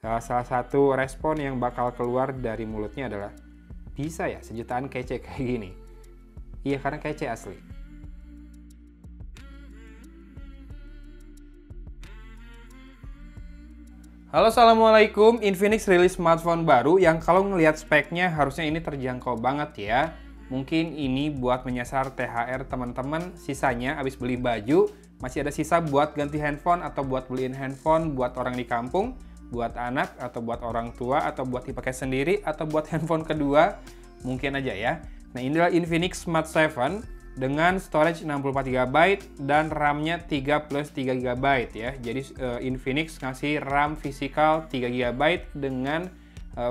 Salah satu respon yang bakal keluar dari mulutnya adalah, bisa ya sejutaan kece kayak gini? Iya, karena kece asli. Halo, assalamualaikum. Infinix rilis smartphone baru yang kalau ngelihat speknya harusnya ini terjangkau banget ya. Mungkin ini buat menyasar THR teman-teman, sisanya habis beli baju, masih ada sisa buat ganti handphone atau buat beliin handphone buat orang di kampung, buat anak atau buat orang tua atau buat dipakai sendiri atau buat handphone kedua, mungkin aja ya. Nah, inilah Infinix Smart 7 dengan storage 64 GB dan RAM-nya 3 plus 3 GB ya. Jadi Infinix ngasih RAM fisikal 3 GB dengan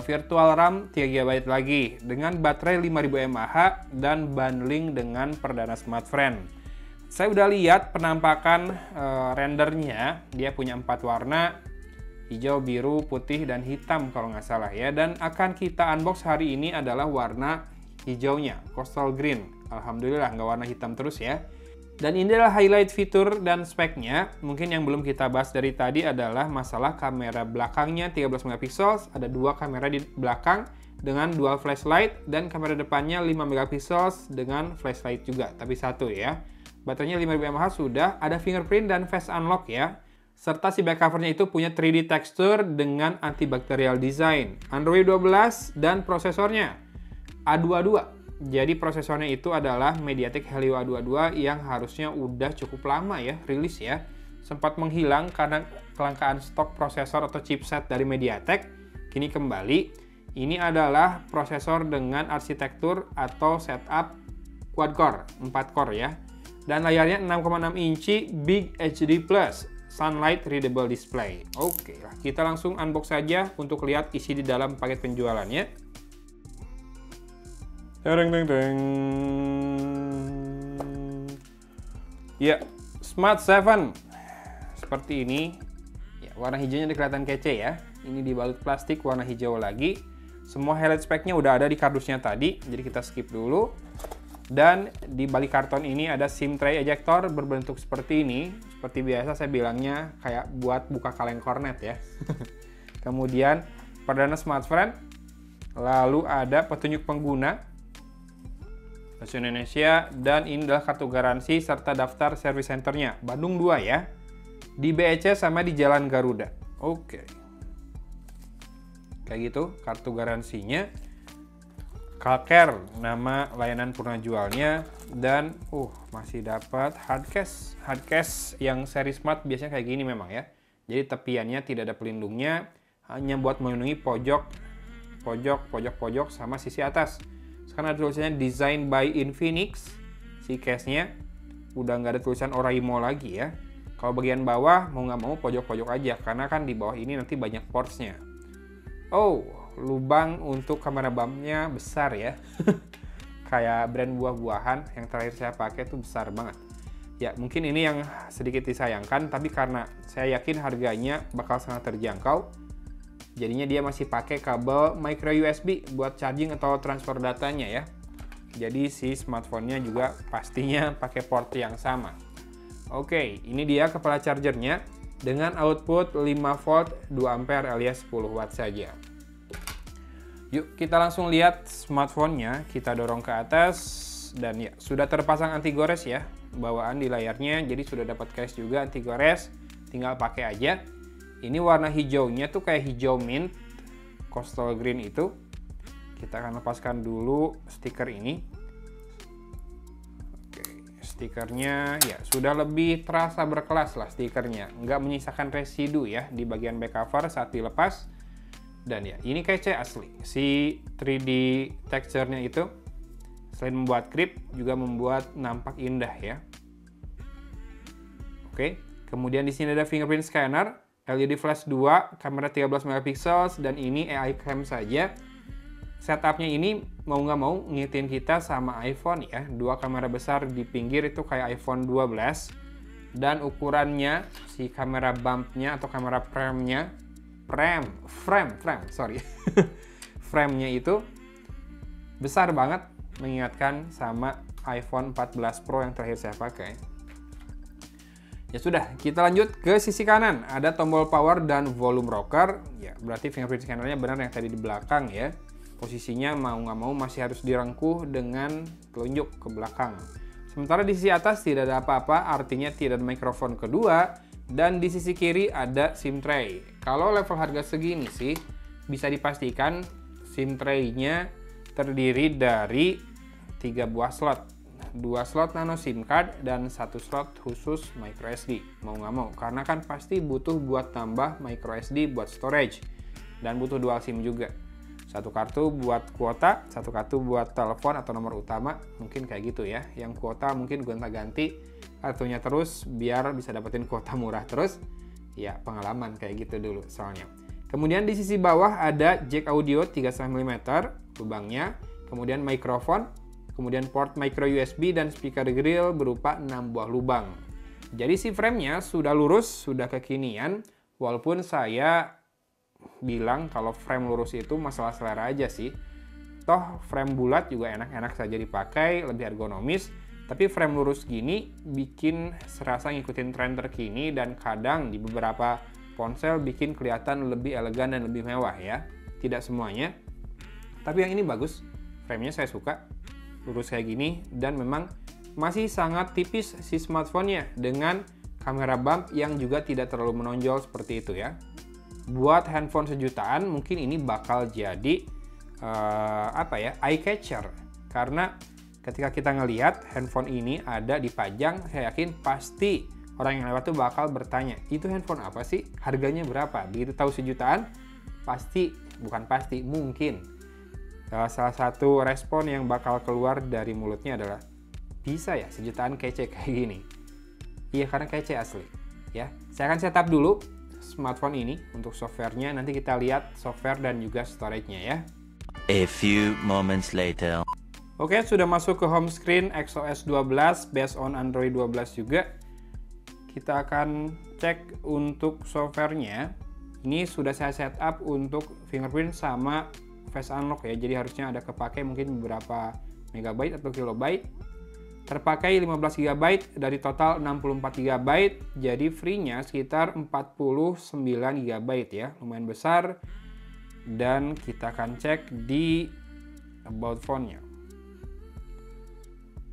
virtual RAM 3 GB lagi dengan baterai 5000 mAh dan bundling dengan perdana smartphone. Saya udah lihat penampakan rendernya, dia punya 4 warna, hijau, biru, putih, dan hitam kalau nggak salah ya. Dan akan kita unbox hari ini adalah warna hijaunya, Coastal Green. Alhamdulillah nggak warna hitam terus ya. Dan ini adalah highlight fitur dan speknya. Mungkin yang belum kita bahas dari tadi adalah masalah kamera belakangnya 13 megapiksel. Ada dua kamera di belakang dengan dual flashlight dan kamera depannya 5 megapiksel dengan flashlight juga, tapi satu ya. Baterainya 5000 mAh sudah, ada fingerprint dan face unlock ya. Serta si back covernya itu punya 3D texture dengan antibacterial design. Android 12 dan prosesornya A22. Jadi prosesornya itu adalah MediaTek Helio A22 yang harusnya udah cukup lama ya rilis ya. Sempat menghilang karena kelangkaan stok prosesor atau chipset dari MediaTek. Kini kembali. Ini adalah prosesor dengan arsitektur atau setup quad core, 4 core ya. Dan layarnya 6,6 inci Big HD Plus Sunlight Readable Display. Oke lah, kita langsung unbox saja untuk lihat isi di dalam paket penjualannya. Deng, deng, deng. Ya, Smart 7 seperti ini. Ya, warna hijaunya kelihatan kece ya. Ini dibalut plastik warna hijau lagi. Semua highlight speknya udah ada di kardusnya tadi, jadi kita skip dulu. Dan di balik karton ini ada SIM tray ejector berbentuk seperti ini. Seperti biasa saya bilangnya kayak buat buka kaleng kornet ya. Kemudian perdana smartphone. Lalu ada petunjuk pengguna bahasa Indonesia, dan ini adalah kartu garansi serta daftar service centernya. Bandung 2 ya. Di BEC sama di Jalan Garuda. Oke. Kayak gitu kartu garansinya. Kalker nama layanan purna jualnya, dan masih dapat hardcase. Hardcase yang seri Smart biasanya kayak gini memang ya. Jadi tepiannya tidak ada pelindungnya, hanya buat melindungi pojok sama sisi atas. Sekarang ada tulisannya Design by Infinix. Si case-nya udah nggak ada tulisan Oraimo lagi ya. Kalau bagian bawah mau nggak mau pojok-pojok aja, karena kan di bawah ini nanti banyak ports-nya. Lubang untuk kamera bumpnya besar ya. Kayak brand buah-buahan yang terakhir saya pakai tuh besar banget. Ya mungkin ini yang sedikit disayangkan, tapi karena saya yakin harganya bakal sangat terjangkau, jadinya dia masih pakai kabel micro USB buat charging atau transfer datanya ya. Jadi si smartphone-nya juga pastinya pakai port yang sama. Oke, ini dia kepala chargernya dengan output 5 volt 2 ampere alias 10 watt saja. Yuk kita langsung lihat smartphone-nya, kita dorong ke atas dan ya sudah terpasang anti gores ya bawaan di layarnya, jadi sudah dapat case juga anti gores, tinggal pakai aja. Ini warna hijaunya tuh kayak hijau mint, Coastal Green itu. Kita akan lepaskan dulu stiker ini. Oke, stikernya ya sudah lebih terasa berkelas lah stikernya. Nggak menyisakan residu ya di bagian back cover saat dilepas. Dan ya, ini kece asli. Si 3D texture-nya itu selain membuat grip, juga membuat nampak indah ya. Oke, kemudian di sini ada fingerprint scanner, LED flash 2, kamera 13 megapiksel, dan ini AI cam saja. Setupnya ini mau nggak mau ngingetin kita sama iPhone ya. Dua kamera besar di pinggir itu kayak iPhone 12. Dan ukurannya, si kamera bumpnya atau kamera frame-nya, frame-nya itu besar banget, mengingatkan sama iPhone 14 Pro yang terakhir saya pakai. Ya sudah, kita lanjut ke sisi kanan. Ada tombol power dan volume rocker. Ya, berarti fingerprint scannernya benar yang tadi di belakang ya. Posisinya mau nggak mau masih harus direngkuh dengan telunjuk ke belakang. Sementara di sisi atas tidak ada apa-apa, artinya tidak ada mikrofon kedua. Dan di sisi kiri ada SIM tray. Kalau level harga segini sih, bisa dipastikan SIM tray-nya terdiri dari 3 buah slot. 2 slot nano SIM card dan 1 slot khusus micro SD. Mau nggak mau, karena kan pasti butuh buat tambah micro SD buat storage. Dan butuh dual SIM juga. 1 kartu buat kuota, 1 kartu buat telepon atau nomor utama. Mungkin kayak gitu ya. Yang kuota mungkin gonta-ganti kartunya terus biar bisa dapetin kuota murah terus. Ya, pengalaman kayak gitu dulu soalnya. Kemudian di sisi bawah ada jack audio 3,5 mm lubangnya. Kemudian mikrofon. Kemudian port micro USB dan speaker grill berupa 6 buah lubang. Jadi si framenya sudah lurus, sudah kekinian. Walaupun saya bilang kalau frame lurus itu masalah selera aja sih. Toh frame bulat juga enak-enak saja dipakai, lebih ergonomis. Tapi frame lurus gini bikin serasa ngikutin tren terkini dan kadang di beberapa ponsel bikin kelihatan lebih elegan dan lebih mewah ya. Tidak semuanya. Tapi yang ini bagus. Framenya saya suka. Lurus kayak gini dan memang masih sangat tipis si smartphone-nya dengan kamera bump yang juga tidak terlalu menonjol seperti itu ya. Buat handphone sejutaan mungkin ini bakal jadi eye catcher, karena ketika kita ngelihat handphone ini ada dipajang, saya yakin pasti orang yang lewat tuh bakal bertanya, itu handphone apa sih? Harganya berapa? Begitu tahu sejutaan, mungkin salah satu respon yang bakal keluar dari mulutnya adalah, bisa ya sejutaan kece kayak gini? Iya, karena kece asli. Ya, saya akan setup dulu smartphone ini untuk softwarenya. Nanti kita lihat software dan juga storage-nya ya. A few moments later. Oke, sudah masuk ke home screen XOS 12 based on Android 12 juga. Kita akan cek untuk softwarenya. Ini sudah saya setup untuk fingerprint sama face unlock ya, jadi harusnya ada kepake mungkin beberapa megabyte atau kilobyte. Terpakai 15 GB dari total 64 GB, jadi free-nya sekitar 49 GB ya, lumayan besar. Dan kita akan cek di about phone-nya.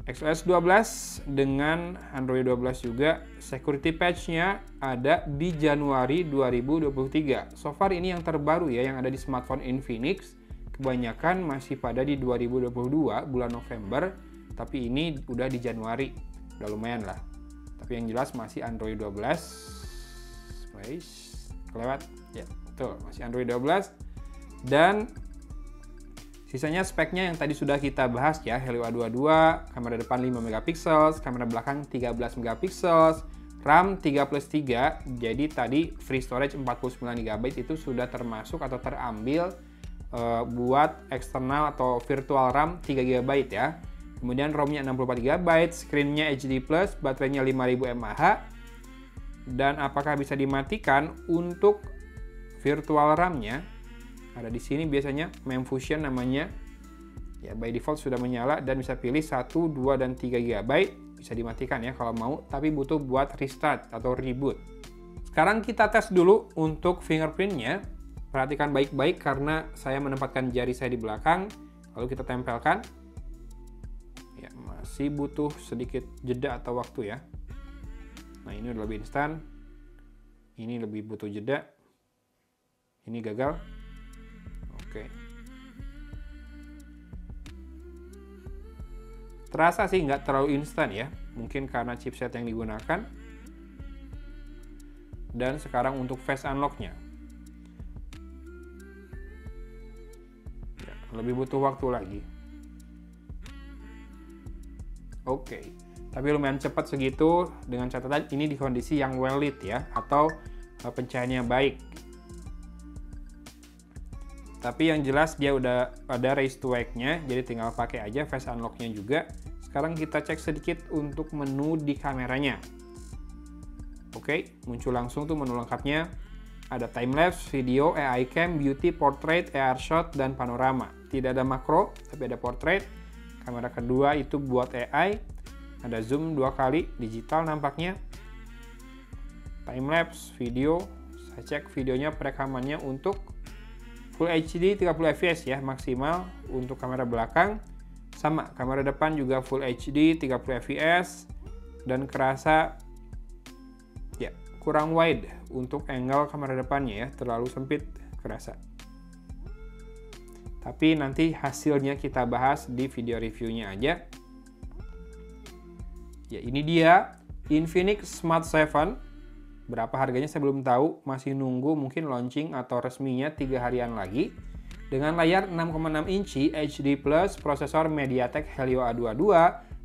XOS 12 dengan Android 12 juga, security patch-nya ada di Januari 2023. So far ini yang terbaru ya, yang ada di smartphone Infinix. Kebanyakan masih pada di 2022 bulan November, tapi ini udah di Januari, udah lumayan lah. Tapi yang jelas masih Android 12. Kelewat ya, betul, masih Android 12. Dan sisanya speknya yang tadi sudah kita bahas ya, Helio A22, kamera depan 5 MP, kamera belakang 13 MP, RAM 3+3, jadi tadi free storage 49 GB itu sudah termasuk atau terambil buat eksternal atau virtual RAM 3 GB ya. Kemudian ROM-nya 64 GB, screen-nya HD+, baterainya 5000 mAh. Dan apakah bisa dimatikan untuk virtual RAM-nya? Ada di sini biasanya Memfusion namanya. Ya, by default sudah menyala dan bisa pilih 1, 2, dan 3 GB. Bisa dimatikan ya kalau mau, tapi butuh buat restart atau reboot. Sekarang kita tes dulu untuk fingerprint-nya. Perhatikan baik-baik karena saya menempatkan jari saya di belakang. Lalu kita tempelkan. Ya, masih butuh sedikit jeda atau waktu ya. Nah, ini udah lebih instan. Ini lebih butuh jeda. Ini gagal. Oke. Terasa sih nggak terlalu instan ya. Mungkin karena chipset yang digunakan. Dan sekarang untuk face unlock-nya. Ya, lebih butuh waktu lagi. Oke. Tapi lumayan cepat segitu, dengan catatan ini di kondisi yang well lit ya, atau pencahayaannya baik. Tapi yang jelas dia udah ada raise to wake-nya, jadi tinggal pakai aja face unlock-nya juga. Sekarang kita cek sedikit untuk menu di kameranya. Oke, muncul langsung tuh menu lengkapnya. Ada time-lapse, video, AI cam, beauty, portrait, AR shot, dan panorama. Tidak ada makro, tapi ada portrait. Kamera kedua itu buat AI. Ada zoom 2 kali, digital nampaknya. Timelapse video, saya cek videonya perekamannya untuk Full HD 30 fps ya maksimal. Untuk kamera belakang sama, kamera depan juga Full HD 30 fps dan kerasa ya kurang wide untuk angle kamera depannya ya, terlalu sempit kerasa. Tapi nanti hasilnya kita bahas di video reviewnya aja. Ya ini dia Infinix Smart 7. Berapa harganya saya belum tahu, masih nunggu mungkin launching atau resminya 3 harian lagi. Dengan layar 6,6 inci HD+, prosesor MediaTek Helio A22,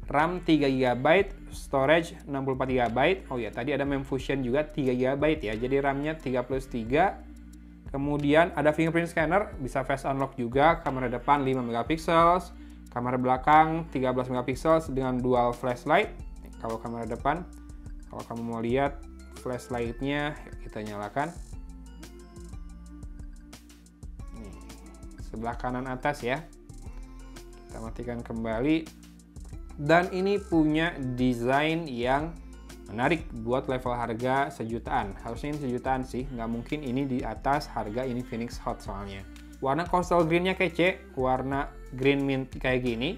RAM 3GB, storage 64GB. Oh ya, tadi ada memfusion juga 3GB ya, jadi RAM-nya 3+3. Kemudian ada fingerprint scanner, bisa face unlock juga, kamera depan 5MP, kamera belakang 13MP dengan dual flashlight. Kalau kamera depan, kalau kamu mau lihat flashlight-nya, kita nyalakan. Nih, sebelah kanan atas ya. Kita matikan kembali. Dan ini punya desain yang menarik buat level harga sejutaan. Harusnya ini sejutaan sih, nggak mungkin ini di atas harga Infinix Hot soalnya. Warna coastal green-nya kece, warna green mint kayak gini.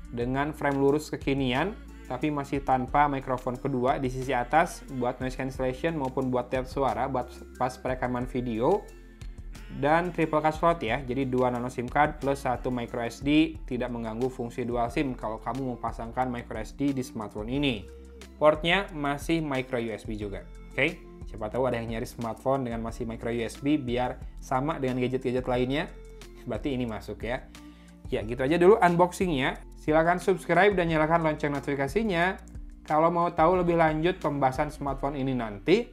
Dengan frame lurus kekinian, tapi masih tanpa mikrofon kedua di sisi atas buat noise cancellation maupun buat tab suara buat pas perekaman video. Dan triple card slot ya, jadi 2 nano SIM card plus 1 micro SD, tidak mengganggu fungsi dual SIM kalau kamu mau pasangkan micro SD di smartphone ini. Portnya masih micro USB juga, oke? Siapa tahu ada yang nyari smartphone dengan masih micro USB biar sama dengan gadget-gadget lainnya, berarti ini masuk ya. Ya gitu aja dulu unboxingnya. Silahkan subscribe dan nyalakan lonceng notifikasinya kalau mau tahu lebih lanjut pembahasan smartphone ini nanti.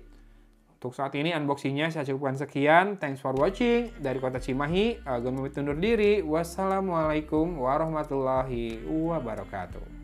Untuk saat ini unboxingnya saya cukupkan sekian. Thanks for watching. Dari Kota Cimahi, Agun pamit undur diri. Wassalamualaikum warahmatullahi wabarakatuh.